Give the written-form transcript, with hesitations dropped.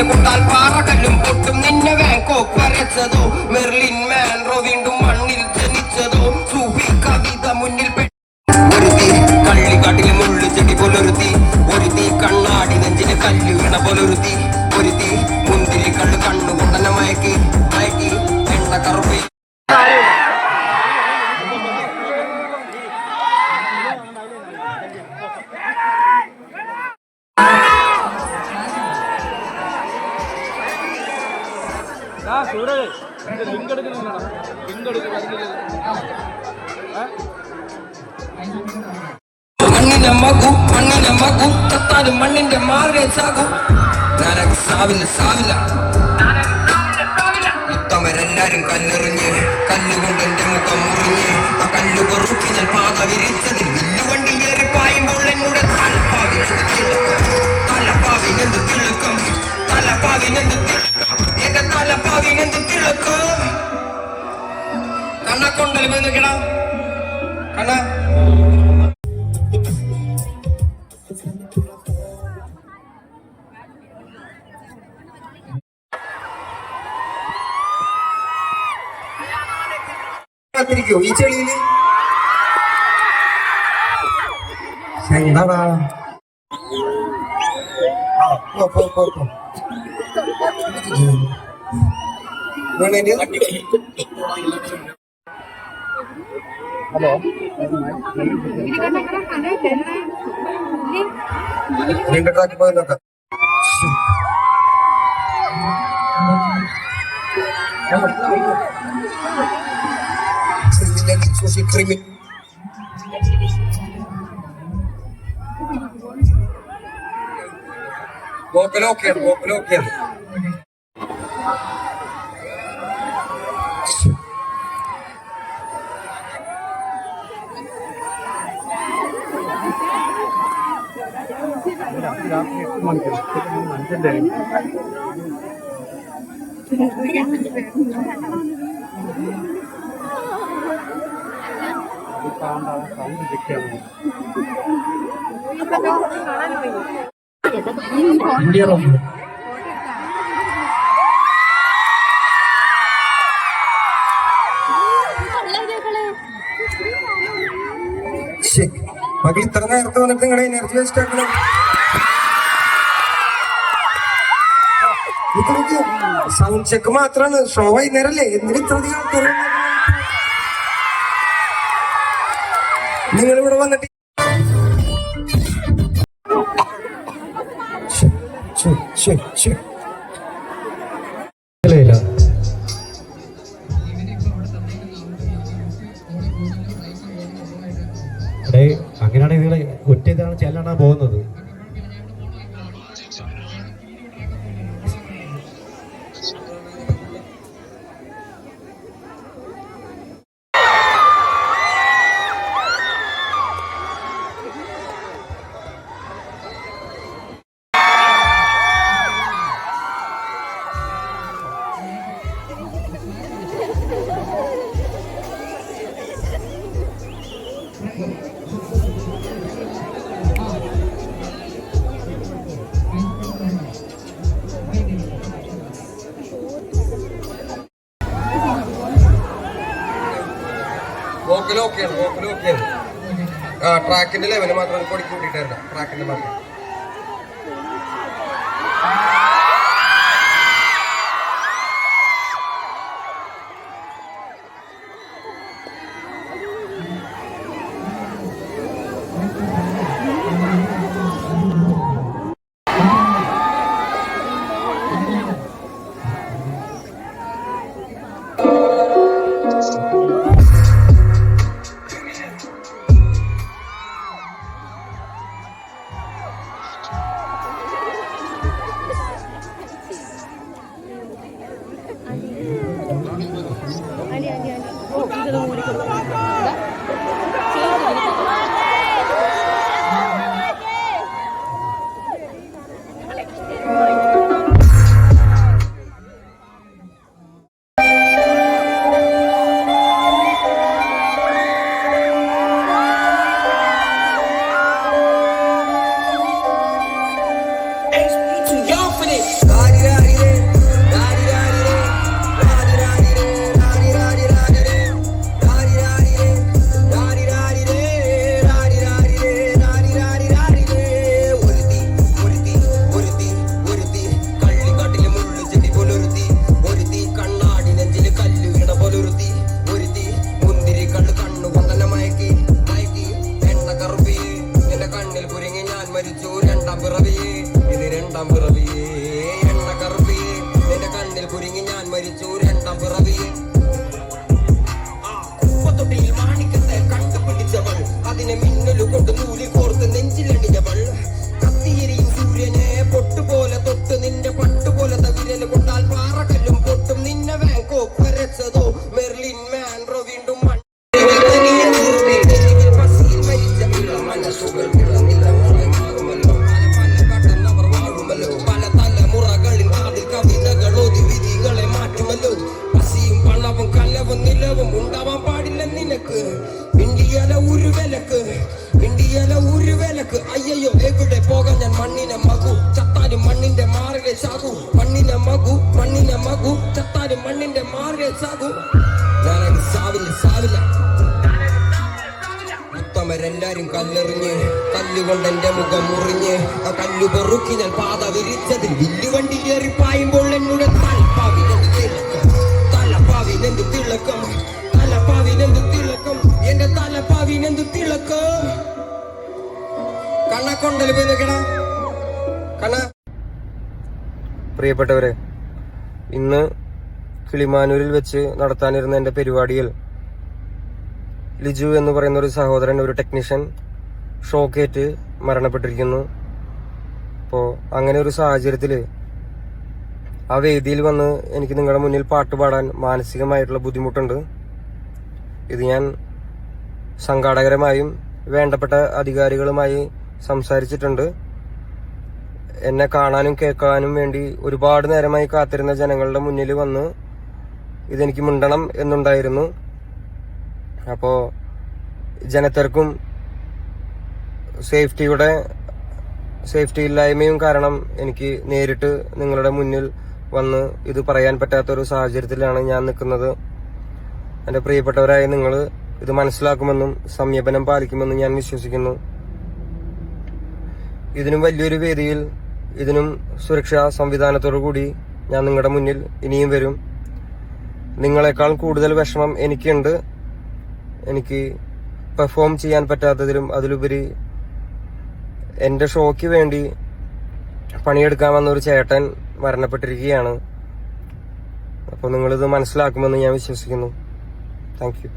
കൊണ്ടാൽ പാറകല്ലും പൊട്ടും നിന്നെ വാങ്കോക്ക് വരച്ചതോ മെർലിൻ മാൻറോ വീണ്ടും മണ്ണിൽ ജനിച്ചതോ സൂഫി കവിത മുന്നിൽ ഒരുത്തി കള്ളിക്കാട്ടിലെ മുള്ളു ചെടി പോലൊരുത്തി ഒരുത്തി കണ്ണാടി നെഞ്ചിന് കല്ല് വീണ പോലൊരുത്തി ഒരുത്തി മുന്തിരി കള്ളു കണ്ണുകൊണ്ടനെ മയക്കി മയക്കി എണ്ണ കറുപ്പി മണ്ണിന്റെ മകു തത്താലും മണ്ണിന്റെ മാർഗം സാകും ഞാനൊക്കെ സാവില്ല ഉത്തമരെല്ലാരും കല്ലെറിഞ്ഞ് കല്ലുകൊണ്ട് എന്റെ മുഖം മുറിഞ്ഞ് ആ കല്ലു പൊറുക്കി ഞാൻ പാത വിരിച്ചതിൽ വില്ലുവണ്ടി ഏറി പായുമ്പോൾ എന്നോട് തലപ്പാവിനെന്ത് തിളക്കം എന്റെ തലപ്പാവിനെന്ത് തിളക്കം കണ്ണക്കൊണ്ടൽ പോയി നോക്കണം കണ്ണ ോ ഈ ചെളിയില് എന്താടാ ഹലോ ട്രാക്ക് പോയി നോക്കാം social crimen. Bloquear. മകൾ ഇത്ര നേരത്തെ വന്നിട്ട് നിങ്ങളുടെ എനർജി വേസ്റ്റ് ആക്കണം. സൗണ്ട് ചെക്ക് മാത്രമാണ്, ഷോ വൈകുന്നേരല്ലേ, എന്തിന് ഇത്ര അധികം ആൾക്കാർ നിങ്ങളിവിടെ വന്നിട്ട് അങ്ങനെയാണ് ഇതികളെ ഒറ്റ ഇതാണ് ചെല്ലാനാ പോകുന്നത്. ട്രാക്കിന്റെ ലെവല് മാത്രം പൊടി കൂട്ടിയിട്ടായിരുന്നു, ട്രാക്കിന്റെ മാത്രം. പിറവിയേ ഇത് രണ്ടാം പിറവിയേ എണ്ണ കറുപ്പിയേ എന്റെ കണ്ണിൽ കുരുങ്ങി ഞാൻ മരിച്ചു രണ്ടാം പിറവിയേ കുപ്പത്തൊട്ടിയിൽ മാണിക്കത്തെ കണ്ടുപിടിച്ചവൾ അതിനെ മിന്നലു കൊണ്ട് നൂലിൽ കോർത്ത് നെഞ്ചിലണിഞ്ഞവൾ കത്തിയെരിയും സൂര്യനെ പൊട്ടുപോലെ തൊട്ട് നിന്റെ പട്ടുപോലത്തെ വിരല് കൊണ്ടാൽ പാറകല്ലും പൊട്ടും നിന്നെ ബാങ്കോക്ക് വരച്ചതോ മെർലിൻ മാൻറോ വീണ്ടും മനസ്സുകൾ നിറങ്ങളായി മാറുമല്ലോ പല കടന്നവർ വാഴുമല്ലോ പല തലമുറകളിൽ അതിൽ കവിതകൾ ഒതി വിധികളെ മാറ്റുമല്ലോ പസിയും പണവും കലവും നിലവും ഉണ്ടാവാൻ പാടില്ല നിനക്ക് ഇന്ത്യയിലെ ഒരു വിലക്ക് അയ്യോ എവിടെ പോകാൻ ഞാൻ മണ്ണിനെ മകു ചത്താലും മണ്ണിന്റെ മാറിലെ ചാകു മണ്ണിനെ മകു ചത്താലും മണ്ണിന്റെ മാറിലെ ചാകു ഞാനത് സാവില്ല ഉത്തമരെല്ലാരും കല്ലെറിഞ്ഞ് കല്ലുകൊണ്ട് എന്റെ മുഖം മുറിഞ്ഞ് ആ കല്ലു പൊറുക്കി ഞാൻ പാത വിരിച്ചതിൽ വില്ലുവണ്ടി ഏറിപ്പായുമ്പോൾ എന്നോട് തലപ്പാവിനെന്ത് തിളക്കം എന്റെ തലപ്പാവിനെന്ത് തിളക്കം കണ്ണക്കൊണ്ടല് പോയി നോക്കണ കണ്ണ. പ്രിയപ്പെട്ടവരെ, ഇന്ന് കിളിമാനൂരിൽ വെച്ച് നടത്താനിരുന്ന എന്റെ പരിപാടിയിൽ ലിജു എന്ന് പറയുന്ന ഒരു സഹോദരൻ, ഒരു ടെക്നീഷ്യൻ ഷോക്കേറ്റ് മരണപ്പെട്ടിരിക്കുന്നു. അപ്പോൾ അങ്ങനെ ഒരു സാഹചര്യത്തിൽ ആ വേദിയിൽ വന്ന് എനിക്ക് നിങ്ങളുടെ മുന്നിൽ പാട്ട് പാടാൻ മാനസികമായിട്ടുള്ള ബുദ്ധിമുട്ടുണ്ട്. ഇത് ഞാൻ സംഘാടകരുമായും വേണ്ടപ്പെട്ട അധികാരികളുമായി സംസാരിച്ചിട്ടുണ്ട്. എന്നെ കാണാനും കേൾക്കാനും വേണ്ടി ഒരുപാട് നേരമായി കാത്തിരുന്ന ജനങ്ങളുടെ മുന്നിൽ വന്ന് ഇതെനിക്ക് മിണ്ടണം എന്നുണ്ടായിരുന്നു. അപ്പോൾ ജനത്തിരക്കും സേഫ്റ്റി ഇല്ലായ്മയും കാരണം എനിക്ക് നേരിട്ട് നിങ്ങളുടെ മുന്നിൽ വന്ന് ഇത് പറയാൻ പറ്റാത്തൊരു സാഹചര്യത്തിലാണ് ഞാൻ നിൽക്കുന്നത്. എൻ്റെ പ്രിയപ്പെട്ടവരായ നിങ്ങൾ ഇത് മനസ്സിലാക്കുമെന്നും സംയമനം പാലിക്കുമെന്നും ഞാൻ വിശ്വസിക്കുന്നു. ഇതിനും വലിയൊരു വേദിയിൽ ഇതിനും സുരക്ഷാ സംവിധാനത്തോടു കൂടി ഞാൻ നിങ്ങളുടെ മുന്നിൽ ഇനിയും വരും. നിങ്ങളെക്കാൾ കൂടുതൽ വിഷമം എനിക്കുണ്ട്. എനിക്ക് പെർഫോം ചെയ്യാൻ പറ്റാത്തതിലും അതിലുപരി എൻ്റെ ഷോയ്ക്ക് വേണ്ടി പണിയെടുക്കാൻ വന്ന ഒരു ചേട്ടൻ മരണപ്പെട്ടിരിക്കുകയാണ്. അപ്പോൾ നിങ്ങളിത് മനസ്സിലാക്കുമെന്ന് ഞാൻ വിശ്വസിക്കുന്നു. Thank you.